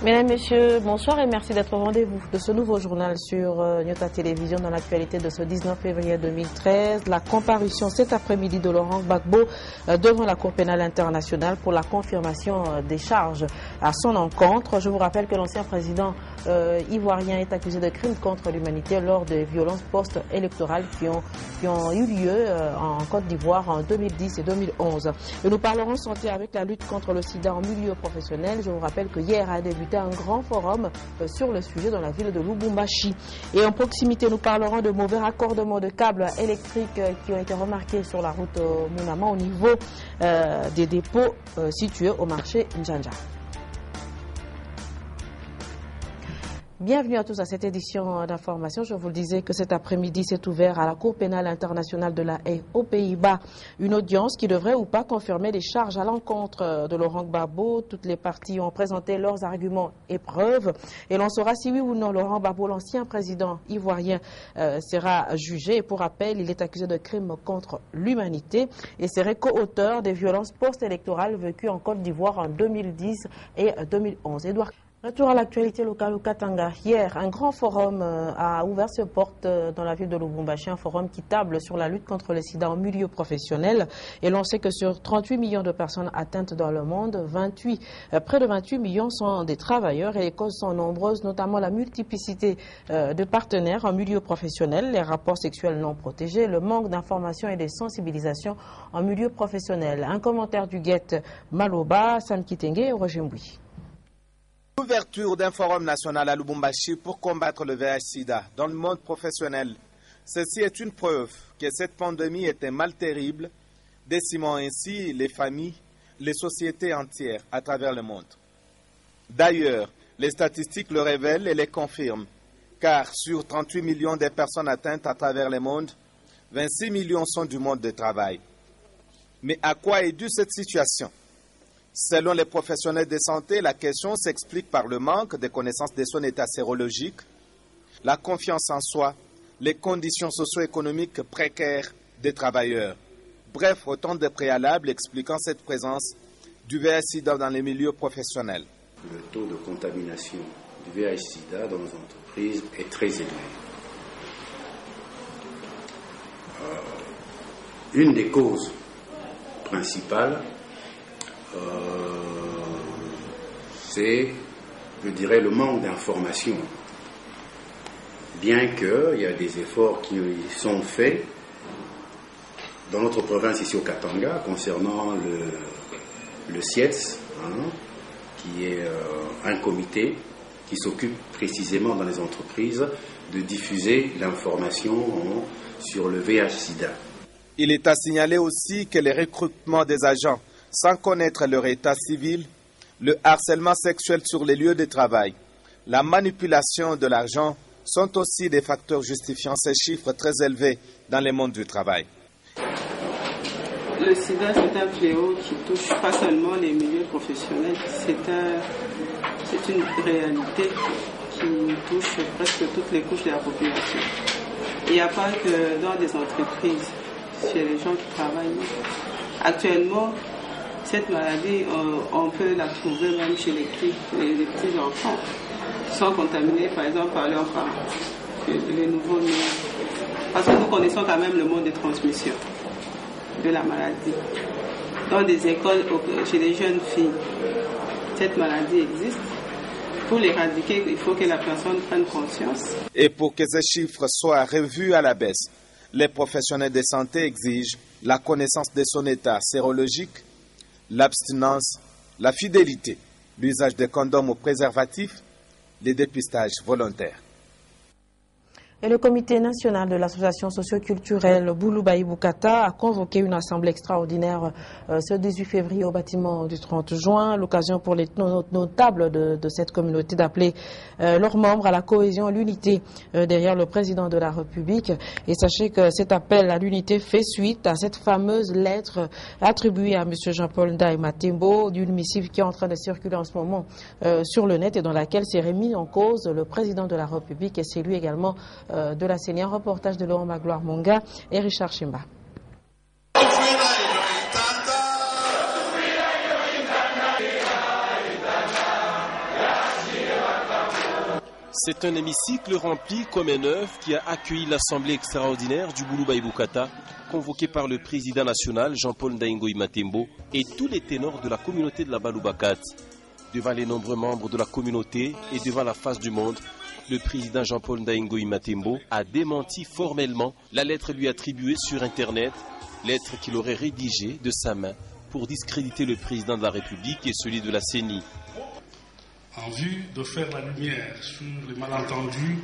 Mesdames, Messieurs, bonsoir et merci d'être au rendez-vous de ce nouveau journal sur Nyota Télévision dans l'actualité de ce 19 février 2013. La comparution cet après-midi de Laurent Gbagbo devant la Cour pénale internationale pour la confirmation des charges à son encontre. Je vous rappelle que l'ancien président ivoirien est accusé de crimes contre l'humanité lors des violences post-électorales qui ont eu lieu en Côte d'Ivoire en 2010 et 2011. Et nous parlerons santé avec la lutte contre le sida en milieu professionnel. Je vous rappelle que hier a débuté un grand forum sur le sujet dans la ville de Lubumbashi. Et en proximité, nous parlerons de mauvais raccordements de câbles électriques qui ont été remarqués sur la route Mounama au niveau des dépôts situés au marché Njanja. Bienvenue à tous à cette édition d'information. Je vous le disais que cet après-midi s'est ouvert à la Cour pénale internationale de La Haye aux Pays-Bas une audience qui devrait ou pas confirmer les charges à l'encontre de Laurent Gbagbo. Toutes les parties ont présenté leurs arguments et preuves et l'on saura si oui ou non Laurent Gbagbo, l'ancien président ivoirien, sera jugé. Et pour rappel, il est accusé de crimes contre l'humanité et serait co-auteur des violences post-électorales vécues en Côte d'Ivoire en 2010 et 2011. Retour à l'actualité locale au Katanga. Hier, un grand forum a ouvert ses portes dans la ville de Lubumbashi, un forum qui table sur la lutte contre le sida en milieu professionnel. Et l'on sait que sur 38 millions de personnes atteintes dans le monde, près de 28 millions sont des travailleurs et les causes sont nombreuses, notamment la multiplicité de partenaires en milieu professionnel, les rapports sexuels non protégés, le manque d'information et de sensibilisation en milieu professionnel. Un commentaire du GET Maloba, Sam Kitenge et Roger Mboui. L'ouverture d'un forum national à Lubumbashi pour combattre le VIH-Sida dans le monde professionnel. Ceci est une preuve que cette pandémie est un mal terrible, décimant ainsi les familles, les sociétés entières à travers le monde. D'ailleurs, les statistiques le révèlent et les confirment, car sur 38 millions de personnes atteintes à travers le monde, 26 millions sont du monde du travail. Mais à quoi est due cette situation ? Selon les professionnels de santé, la question s'explique par le manque de connaissances de son état sérologique, la confiance en soi, les conditions socio-économiques précaires des travailleurs. Bref, autant de préalables expliquant cette présence du VIH-Sida dans les milieux professionnels. Le taux de contamination du VIH-Sida dans nos entreprises est très élevé. Une des causes principales, c'est, je dirais, le manque d'information. Bien qu'il y a des efforts qui sont faits dans notre province ici au Katanga concernant le CIETS, qui est un comité qui s'occupe précisément dans les entreprises de diffuser l'information sur le VIH-Sida. Il est à signaler aussi que les recrutements des agents sans connaître leur état civil, le harcèlement sexuel sur les lieux de travail, la manipulation de l'argent sont aussi des facteurs justifiant ces chiffres très élevés dans le monde du travail. Le sida, c'est un fléau qui touche pas seulement les milieux professionnels, c'est une réalité qui touche presque toutes les couches de la population. Il n'y a pas que dans des entreprises, chez les gens qui travaillent. Actuellement, cette maladie, on peut la trouver même chez les petits enfants qui sont contaminés par exemple par leurs parents, les nouveaux-nés. Parce que nous connaissons quand même le mode de transmission de la maladie. Dans des écoles, chez les jeunes filles, cette maladie existe. Pour l'éradiquer, il faut que la personne prenne conscience. Et pour que ces chiffres soient revus à la baisse, les professionnels de santé exigent la connaissance de son état sérologique, l'abstinence, la fidélité, l'usage de condoms ou préservatifs, les dépistages volontaires. Et le comité national de l'association socio-culturelle Bouloubaï Boukata a convoqué une assemblée extraordinaire ce 18 février au bâtiment du 30 juin. L'occasion pour les notables de cette communauté d'appeler leurs membres à la cohésion et l'unité derrière le président de la République. Et sachez que cet appel à l'unité fait suite à cette fameuse lettre attribuée à M. Jean-Paul Ndaye Matembo d'une missive qui est en train de circuler en ce moment sur le net et dans laquelle s'est remis en cause le président de la République et c'est lui également de la CENI. Un reportage de Laurent Magloire Monga et Richard Chimba. C'est un hémicycle rempli comme un œuf qui a accueilli l'assemblée extraordinaire du Boulouba Ibukata, convoquée par le président national Jean-Paul Ndaingoï Matembo et tous les ténors de la communauté de la Baloubakat. Devant les nombreux membres de la communauté et devant la face du monde, le président Jean-Paul Ndaingoï Matembo a démenti formellement la lettre lui attribuée sur Internet, lettre qu'il aurait rédigée de sa main pour discréditer le président de la République et celui de la CENI. En vue de faire la lumière sur les malentendus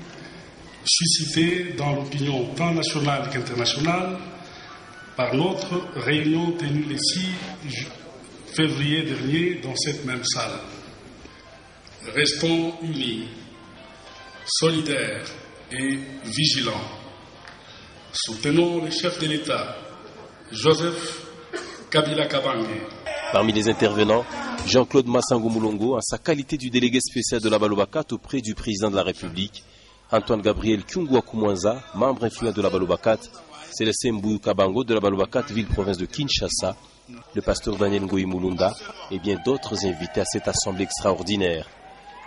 suscités dans l'opinion tant nationale qu'internationale par notre réunion tenue le 6 février dernier dans cette même salle. Restons unis, solidaires et vigilants. Soutenons le chef de l'État, Joseph Kabila Kabange. Parmi les intervenants, Jean-Claude Massango Moulongo, en sa qualité du délégué spécial de la Baloubakat auprès du président de la République, Antoine Gabriel Kyungwa Koumanza, membre influent de la Baloubakat, Célestin Mbouyou Kabango de la Baloubakat, ville-province de Kinshasa, le pasteur Daniel Ngoï Moulunda et bien d'autres invités à cette assemblée extraordinaire.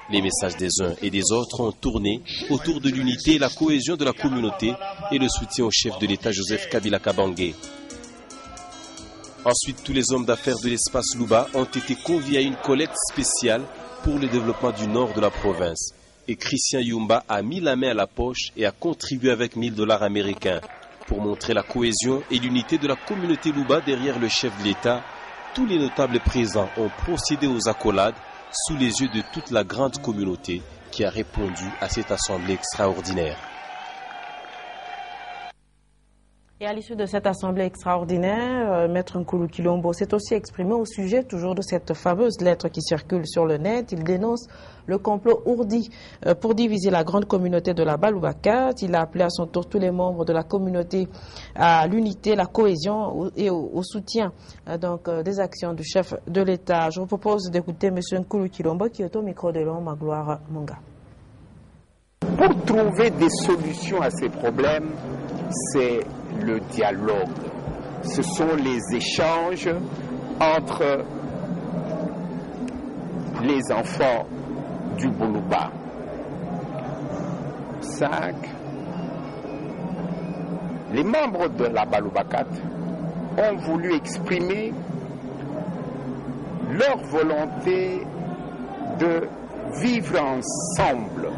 Les messages des uns et des autres ont tourné autour de l'unité et la cohésion de la communauté et le soutien au chef de l'État Joseph Kabila Kabange. Ensuite, tous les hommes d'affaires de l'espace Louba ont été conviés à une collecte spéciale pour le développement du nord de la province. Et Christian Yumba a mis la main à la poche et a contribué avec $1000 américains. Pour montrer la cohésion et l'unité de la communauté Louba derrière le chef de l'État, tous les notables présents ont procédé aux accolades sous les yeux de toute la grande communauté qui a répondu à cette assemblée extraordinaire. Et à l'issue de cette assemblée extraordinaire, Maître Nkulu Kilombo s'est aussi exprimé au sujet toujours de cette fameuse lettre qui circule sur le net. Il dénonce le complot ourdi pour diviser la grande communauté de la Baloubakat. Il a appelé à son tour tous les membres de la communauté à l'unité, la cohésion et au soutien des actions du chef de l'État. Je vous propose d'écouter M. Nkulu Kilombo qui est au micro de l'homme Magloire Munga. Pour trouver des solutions à ces problèmes, c'est le dialogue. Ce sont les échanges entre les enfants du Boulouba. 5. Les membres de la Baloubakat ont voulu exprimer leur volonté de vivre ensemble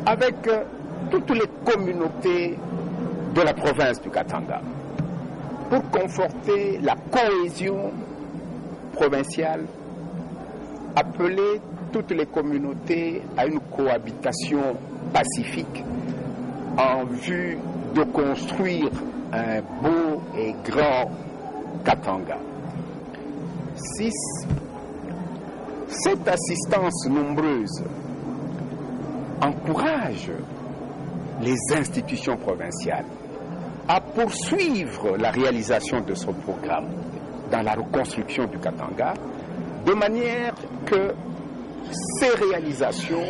avec toutes les communautés de la province du Katanga pour conforter la cohésion provinciale, appeler toutes les communautés à une cohabitation pacifique en vue de construire un beau et grand Katanga. 6. Cette assistance nombreuse encourage les institutions provinciales à poursuivre la réalisation de ce programme dans la reconstruction du Katanga, de manière que ces réalisations,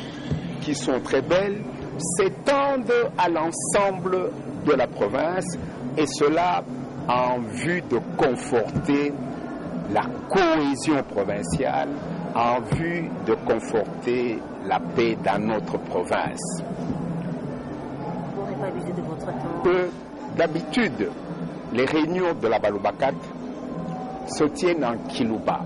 qui sont très belles, s'étendent à l'ensemble de la province, et cela en vue de conforter la cohésion provinciale, en vue de conforter la paix dans notre province. Que d'habitude, les réunions de la Baloubakat se tiennent en Kilouba.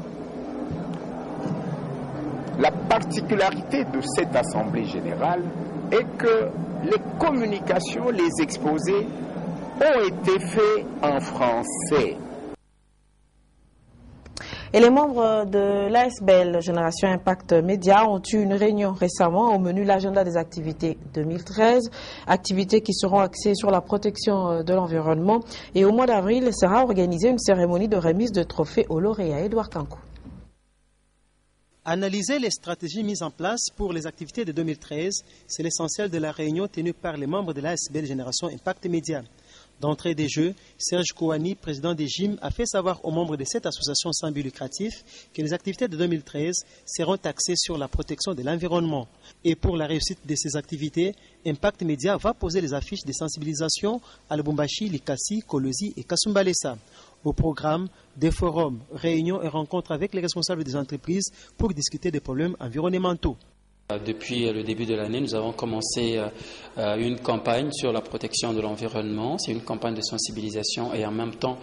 La particularité de cette assemblée générale est que les communications, les exposés ont été faits en français. Et les membres de l'ASBL Génération Impact Média ont eu une réunion récemment. Au menu l'agenda des activités 2013, activités qui seront axées sur la protection de l'environnement. Et au mois d'avril sera organisée une cérémonie de remise de trophées aux lauréats. Edouard Kankou. Analyser les stratégies mises en place pour les activités de 2013, c'est l'essentiel de la réunion tenue par les membres de l'ASBL Génération Impact Média. D'entrée des jeux, Serge Kouani, président des GIM, a fait savoir aux membres de cette association sans but lucratif que les activités de 2013 seront axées sur la protection de l'environnement. Et pour la réussite de ces activités, Impact Média va poser les affiches de sensibilisation à Lubumbashi, Likasi, Kolosi et Kasumbalesa. Au programme, des forums, réunions et rencontres avec les responsables des entreprises pour discuter des problèmes environnementaux. Depuis le début de l'année, nous avons commencé une campagne sur la protection de l'environnement. C'est une campagne de sensibilisation et en même temps,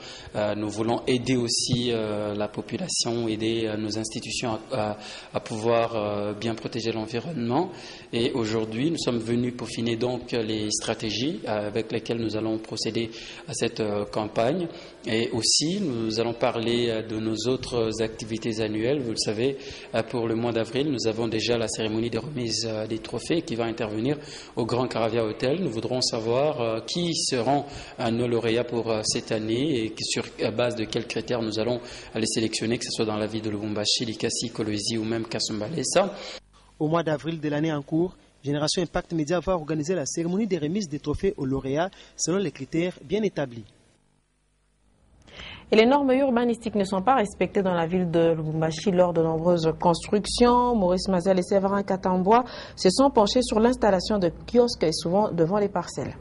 nous voulons aider aussi la population, aider nos institutions à pouvoir bien protéger l'environnement. Et aujourd'hui, nous sommes venus peaufiner donc les stratégies avec lesquelles nous allons procéder à cette campagne. Et aussi, nous allons parler de nos autres activités annuelles. Vous le savez, pour le mois d'avril, nous avons déjà la cérémonie de remise des trophées qui va intervenir au Grand Caravia Hotel. Nous voudrons savoir qui seront nos lauréats pour cette année et sur base de quels critères nous allons les sélectionner, que ce soit dans la ville de Lubumbashi, Likasi, Kolwezi ou même Kasumbalesa. Au mois d'avril de l'année en cours, Génération Impact Média va organiser la cérémonie de remise des trophées aux lauréats selon les critères bien établis. Et les normes urbanistiques ne sont pas respectées dans la ville de Lubumbashi lors de nombreuses constructions. Maurice Mazel et Séverin Katambois se sont penchés sur l'installation de kiosques et souvent devant les parcelles.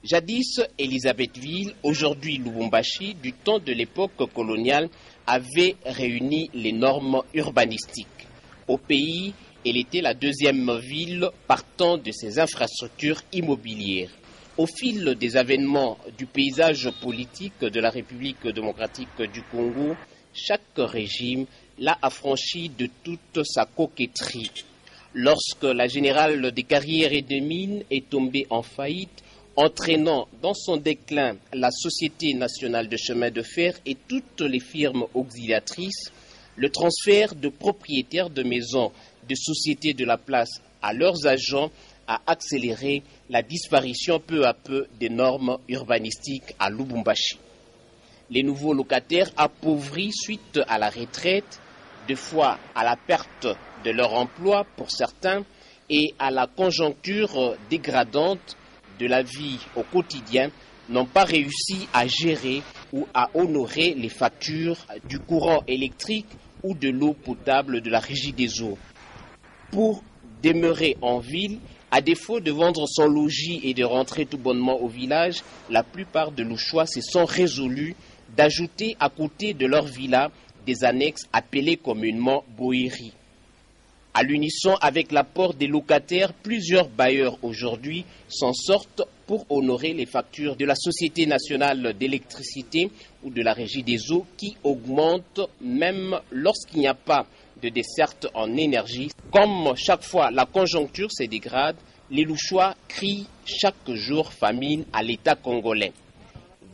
Jadis Elisabethville, aujourd'hui Lubumbashi, du temps de l'époque coloniale, avait réuni les normes urbanistiques. Au pays, elle était la deuxième ville partant de ses infrastructures immobilières. Au fil des événements du paysage politique de la République démocratique du Congo, chaque régime l'a affranchi de toute sa coquetterie. Lorsque la générale des carrières et des mines est tombée en faillite, entraînant dans son déclin la Société nationale de chemin de fer et toutes les firmes auxiliatrices, le transfert de propriétaires de maisons de sociétés de la place à leurs agents a accéléré la disparition peu à peu des normes urbanistiques à Lubumbashi. Les nouveaux locataires appauvris suite à la retraite, deux fois à la perte de leur emploi pour certains et à la conjoncture dégradante de la vie au quotidien, n'ont pas réussi à gérer ou à honorer les factures du courant électrique ou de l'eau potable de la Régie des eaux. Pour demeurer en ville, à défaut de vendre son logis et de rentrer tout bonnement au village, la plupart de Louchois se sont résolus d'ajouter à côté de leur villa des annexes appelées communément boéries. À l'unisson avec l'apport des locataires, plusieurs bailleurs aujourd'hui s'en sortent pour honorer les factures de la Société nationale d'électricité ou de la Régie des eaux qui augmentent même lorsqu'il n'y a pas de desserte en énergie. Comme chaque fois la conjoncture se dégrade, les Louchois crient chaque jour famine à l'État congolais.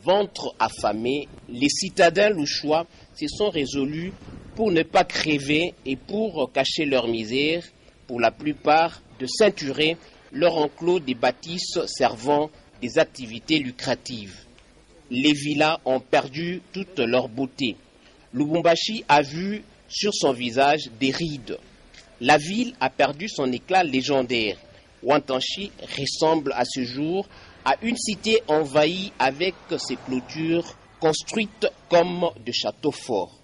Ventre affamé, les citadins louchois se sont résolus pour ne pas crever et pour cacher leur misère, pour la plupart de ceinturer leur enclos des bâtisses servant des activités lucratives. Les villas ont perdu toute leur beauté. Lubumbashi a vu sur son visage des rides. La ville a perdu son éclat légendaire. Wantanchi ressemble à ce jour à une cité envahie avec ses clôtures construites comme de châteaux forts.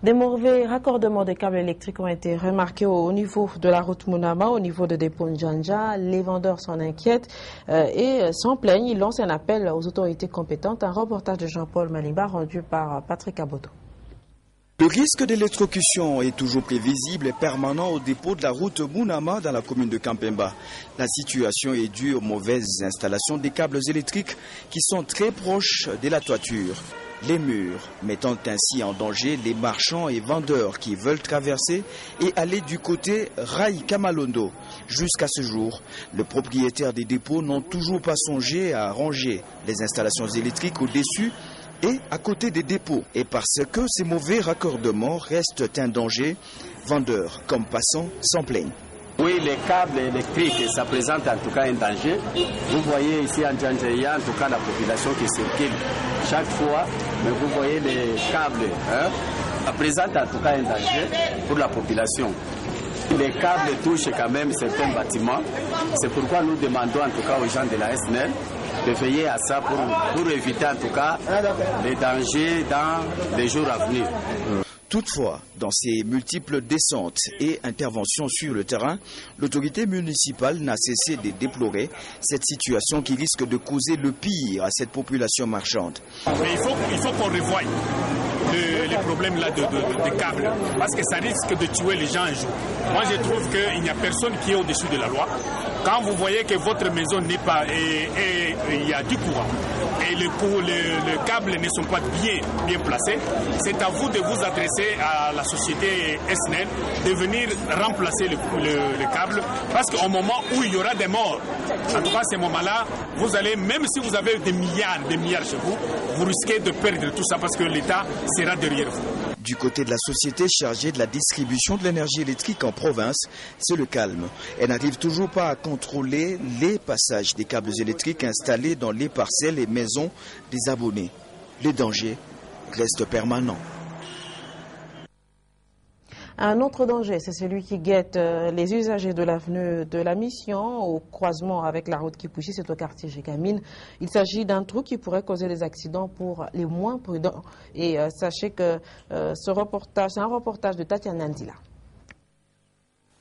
Des mauvais raccordements de câbles électriques ont été remarqués au niveau de la route Munama, au niveau de dépôt Njanja. Les vendeurs s'en inquiètent et s'en plaignent. Ils lancent un appel aux autorités compétentes. Un reportage de Jean-Paul Malimba rendu par Patrick Aboto. Le risque d'électrocution est toujours prévisible et permanent au dépôt de la route Munama dans la commune de Kampemba. La situation est due aux mauvaises installations des câbles électriques qui sont très proches de la toiture. Les murs, mettant ainsi en danger les marchands et vendeurs qui veulent traverser et aller du côté Rai Kamalondo. Jusqu'à ce jour, le propriétaire des dépôts n'ont toujours pas songé à ranger les installations électriques au-dessus et à côté des dépôts. Et parce que ces mauvais raccordements restent un danger, vendeurs comme passants s'en plaignent. Oui, les câbles électriques, ça présente en tout cas un danger. Vous voyez ici en Djandjeya, en tout cas la population qui circule chaque fois, mais vous voyez les câbles, ça présente en tout cas un danger pour la population. Les câbles touchent quand même certains bâtiments. C'est pourquoi nous demandons en tout cas aux gens de la SNEL de veiller à ça pour éviter en tout cas les dangers dans les jours à venir. Toutefois, dans ses multiples descentes et interventions sur le terrain, l'autorité municipale n'a cessé de déplorer cette situation qui risque de causer le pire à cette population marchande. Mais il faut qu'on revoie les problèmes là de câbles, parce que ça risque de tuer les gens un jour. Moi, je trouve qu'il n'y a personne qui est au-dessus de la loi. Quand vous voyez que votre maison n'est pas et il y a du courant et les câbles ne sont pas bien placés, c'est à vous de vous adresser à la société SNEL de venir remplacer le câble, parce qu'au moment où il y aura des morts, en tout cas à ce moment-là, vous allez, même si vous avez des milliards chez vous, vous risquez de perdre tout ça parce que l'État sera derrière vous. Du côté de la société chargée de la distribution de l'énergie électrique en province, c'est le calme. Elle n'arrive toujours pas à contrôler les passages des câbles électriques installés dans les parcelles et maisons des abonnés. Les dangers restent permanents. Un autre danger, c'est celui qui guette les usagers de l'avenue de la Mission au croisement avec la route Kipouchi, c'est au quartier Gécamine. Il s'agit d'un trou qui pourrait causer des accidents pour les moins prudents. Et sachez que c'est un reportage de Tatiana Ndila.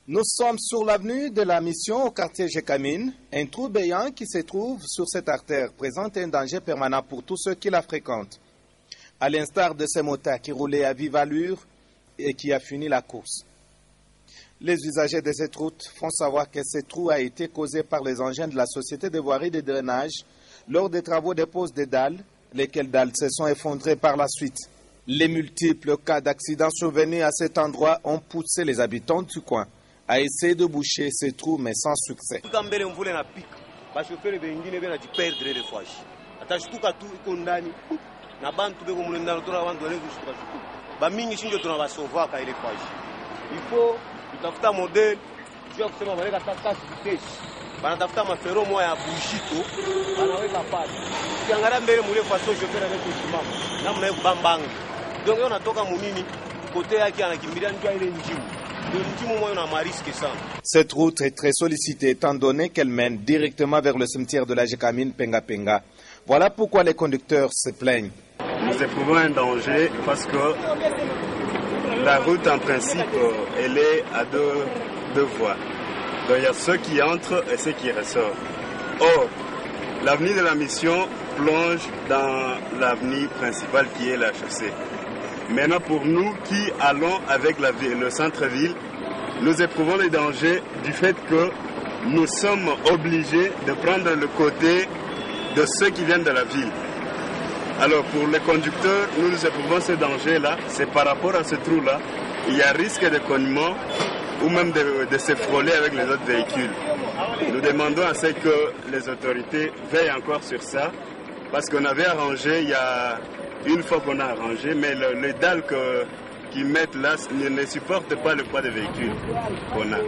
Nous sommes sur l'avenue de la Mission au quartier Gécamine. Un trou béant qui se trouve sur cette artère présente un danger permanent pour tous ceux qui la fréquentent. À l'instar de ces motards qui roulaient à vive allure et qui a fini la course. Les usagers de cette route font savoir que ce trou a été causé par les engins de la société de voirie de drainage lors des travaux de pose des dalles, lesquelles dalles se sont effondrées par la suite. Les multiples cas d'accidents survenus à cet endroit ont poussé les habitants du coin à essayer de boucher ce trou, mais sans succès. Bamingi shinjo tunawasovaka ile kwaji. Ipo tutafuta model juu ya kusema wanaweka sasa stage. Wanatafuta mafero moja ya bushito, wanaweka pale. Ukiangalia mbele mule kwa social media ndio kusimama. Namna hiyo bambanga. Ndio ngeo natoka munini kote yake anakimbilia njia ile njimu. Ndio njimu moyo na mariske sana. Cette route est très sollicitée étant donné qu'elle mène directement vers le cimetière de la Gécamine Penga Penga. Voilà pourquoi les conducteurs se plaignent. Nous éprouvons un danger parce que la route en principe elle est à deux voies. Donc il y a ceux qui entrent et ceux qui ressortent. Or, l'avenue de la Mission plonge dans l'avenue principale qui est la chaussée. Maintenant pour nous qui allons avec le centre-ville, nous éprouvons le danger du fait que nous sommes obligés de prendre le côté de ceux qui viennent de la ville. Alors pour les conducteurs, nous éprouvons ce danger-là, c'est par rapport à ce trou-là, il y a risque de cognement ou même de se frôler avec les autres véhicules. Nous demandons à ce que les autorités veillent encore sur ça, parce qu'on avait arrangé, il y a une fois qu'on a arrangé, mais les dalles qu'ils mettent là ne supportent pas le poids des véhicules qu'on a.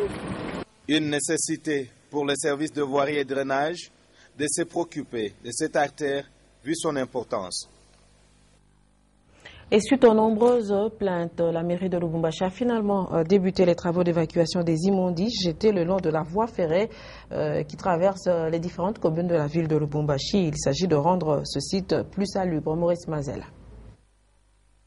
Une nécessité pour les services de voirie et drainage de se préoccuper de cette artère vu son importance. Et suite aux nombreuses plaintes, la mairie de Lubumbashi a finalement débuté les travaux d'évacuation des immondices jetés le long de la voie ferrée qui traverse les différentes communes de la ville de Lubumbashi. Il s'agit de rendre ce site plus salubre. Maurice Mazel.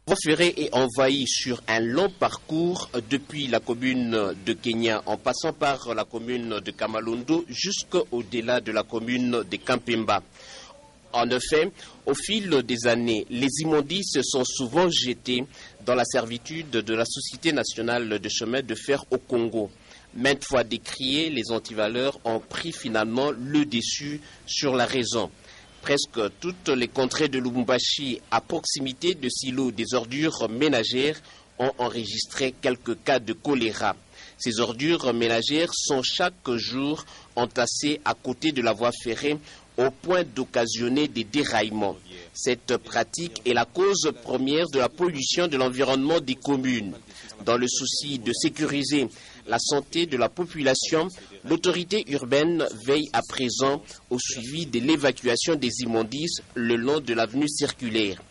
La voie ferrée est envahie sur un long parcours depuis la commune de Kenya en passant par la commune de Kamalondo jusqu'au-delà de la commune de Kampemba. En effet, au fil des années, les immondices sont souvent jetés dans la servitude de la Société nationale de chemin de fer au Congo. Maintes fois décriés, les antivaleurs ont pris finalement le dessus sur la raison. Presque toutes les contrées de Lubumbashi, à proximité de silos des ordures ménagères, ont enregistré quelques cas de choléra. Ces ordures ménagères sont chaque jour entassées à côté de la voie ferrée au point d'occasionner des déraillements. Cette pratique est la cause première de la pollution de l'environnement des communes. Dans le souci de sécuriser la santé de la population, l'autorité urbaine veille à présent au suivi de l'évacuation des immondices le long de l'avenue circulaire.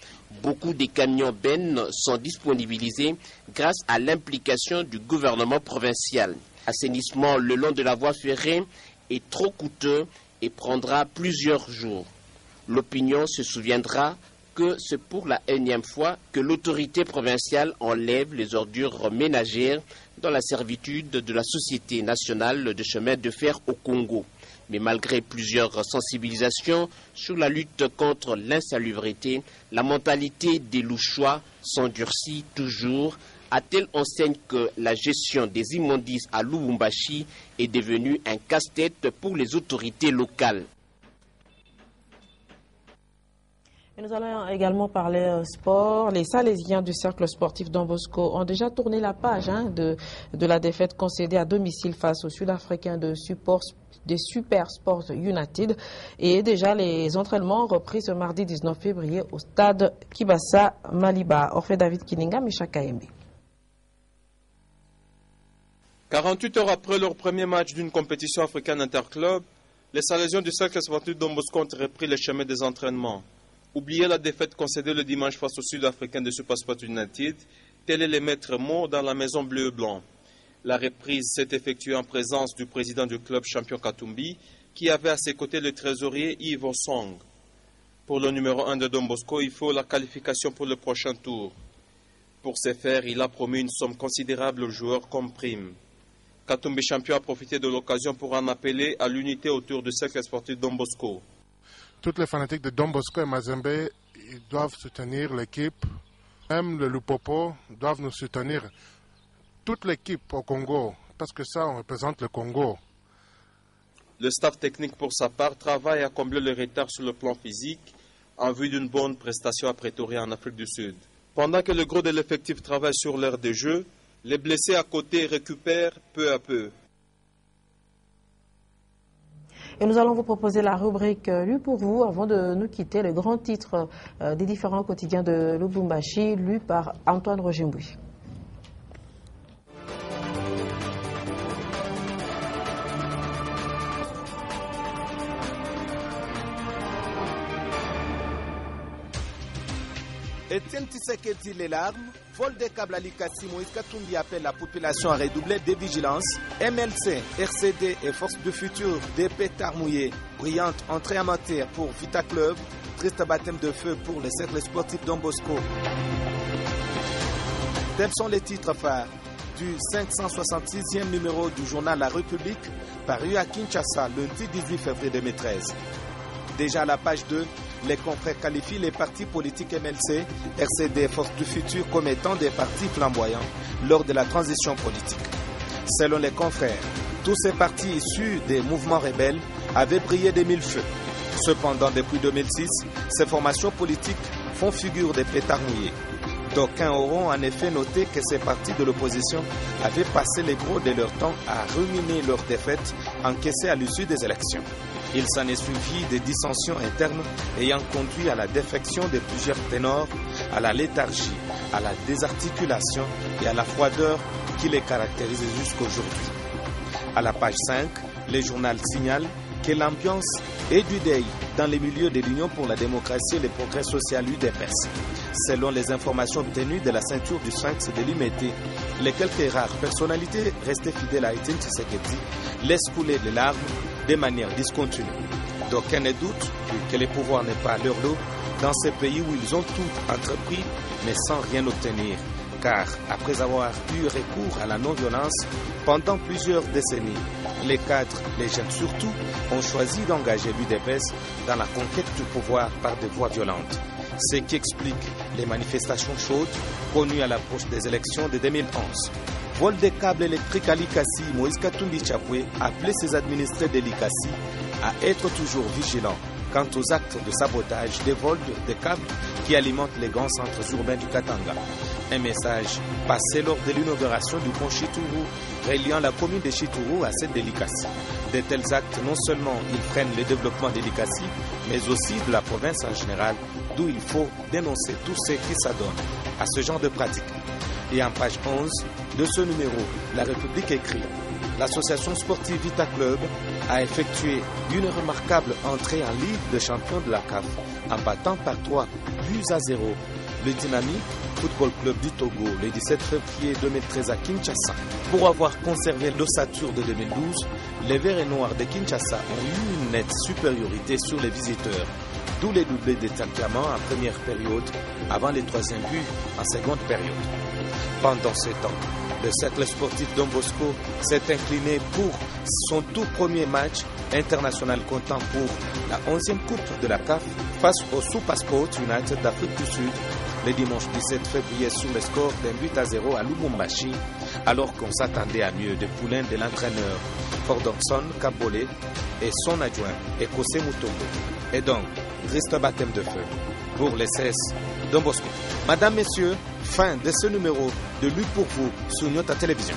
Beaucoup de camions bennes sont disponibilisés grâce à l'implication du gouvernement provincial. Assainissement le long de la voie ferrée est trop coûteux et prendra plusieurs jours. L'opinion se souviendra que c'est pour la énième fois que l'autorité provinciale enlève les ordures ménagères dans la servitude de la Société nationale de chemin de fer au Congo. Mais malgré plusieurs sensibilisations sur la lutte contre l'insalubrité, la mentalité des Louchois s'endurcit toujours, à telle enseigne que la gestion des immondices à Lubumbashi est devenue un casse-tête pour les autorités locales. Et nous allons également parler sport. Les Salésiens du cercle sportif Don Bosco ont déjà tourné la page de la défaite concédée à domicile face aux Sud-Africains des Super Sports United. Et déjà les entraînements ont repris ce mardi 19 février au stade Kibasa Maliba. Orphée David Kininga, Micha Kaembe. 48 heures après leur premier match d'une compétition africaine interclub, les Salésiens du cercle sportif Don Bosco ont repris le chemin des entraînements. Oubliez la défaite concédée le dimanche face aux Sud-Africains de Super Sport United, tel est le maître mot dans la maison bleu et blanc. La reprise s'est effectuée en présence du président du club champion Katumbi, qui avait à ses côtés le trésorier Yves Song. Pour le numéro 1 de Don Bosco, il faut la qualification pour le prochain tour. Pour ce faire, il a promis une somme considérable aux joueurs comme prime. Katumbi champion a profité de l'occasion pour en appeler à l'unité autour du cercle sportif Don Bosco. Tous les fanatiques de Don Bosco et Mazembe ils doivent soutenir l'équipe. Même le Lupopo doivent nous soutenir. Toute l'équipe au Congo, parce que ça, on représente le Congo. Le staff technique, pour sa part, travaille à combler le retard sur le plan physique en vue d'une bonne prestation à Pretoria en Afrique du Sud. Pendant que le gros de l'effectif travaille sur l'heure de jeu, les blessés à côté récupèrent peu à peu. Et nous allons vous proposer la rubrique Lu pour vous avant de nous quitter, le grand titre des différents quotidiens de Lubumbashi, lu par Antoine Rogemboui. Etienne Tshisekedi les larmes, vol des câbles à Likasi, Moïse Katumbi appelle la population à redoubler de vigilance. MLC, RCD et Force du Futur, des pétards mouillés. Brillante entrée amateur pour Vita Club, triste baptême de feu pour le cercle sportif Don Bosco. Tels sont les titres phares du 566e numéro du journal La République, paru à Kinshasa le 18 février 2013. Déjà à la page 2, les confrères qualifient les partis politiques MLC, RCD et Force du Futur comme étant des partis flamboyants lors de la transition politique. Selon les confrères, tous ces partis issus des mouvements rebelles avaient brillé de mille feux. Cependant, depuis 2006, ces formations politiques font figure des pétards mouillés. D'aucuns auront en effet noté que ces partis de l'opposition avaient passé les gros de leur temps à ruminer leurs défaites encaissées à l'issue des élections. Il s'en est suivi des dissensions internes ayant conduit à la défection de plusieurs ténors, à la léthargie, à la désarticulation et à la froideur qui les caractérise jusqu'aujourd'hui. À la page 5, le journal signale que l'ambiance est du deuil dans les milieux de l'Union pour la démocratie et le progrès social UDPS. Selon les informations obtenues de la ceinture du Sphinx de l'Imété, les quelques rares personnalités restées fidèles à Etienne Tshisekedi laissent couler les larmes de manière discontinue. D'aucuns ne doutent que le pouvoir n'est pas à leur lot dans ces pays où ils ont tout entrepris mais sans rien obtenir. Car après avoir eu recours à la non-violence pendant plusieurs décennies, les cadres, les jeunes surtout, ont choisi d'engager l'UDPS dans la conquête du pouvoir par des voies violentes. Ce qui explique les manifestations chaudes connues à l'approche des élections de 2011. Vol des câbles électriques à Likasi, Moïse Katumbi Chapwe appelait ses administrés de Likasi à être toujours vigilants quant aux actes de sabotage des vols des câbles qui alimentent les grands centres urbains du Katanga. Un message passé lors de l'inauguration du pont Chituru, reliant la commune de Chituru à celle de Likasi. De tels actes, non seulement ils freinent le développement de Likasi, mais aussi de la province en général, d'où il faut dénoncer tout ce qui s'adonne à ce genre de pratique. Et en page 11 de ce numéro, La République écrit: l'association sportive Vita Club a effectué une remarquable entrée en Ligue des champions de la CAF en battant par 3 buts à 0 le Dynamique Football Club du Togo le 17 février 2013 à Kinshasa. Pour avoir conservé l'ossature de 2012, les Verts et Noirs de Kinshasa ont eu une nette supériorité sur les visiteurs. d'où les doublés des Tanclamans en première période avant les troisième buts en seconde période. Pendant ce temps, le cercle sportif Don Bosco s'est incliné pour son tout premier match international comptant pour la 11e Coupe de la CAF face au SuperSport United d'Afrique du Sud le dimanche 17 février sur le score d'1-0 à Lubumbashi, alors qu'on s'attendait à mieux des poulains de l'entraîneur Fordonson Kabole et son adjoint Ekose Mutombo. Et donc, triste baptême de feu pour les CS Don Bosco. Madame, Messieurs, fin de ce numéro de Lutte pour vous sur notre télévision.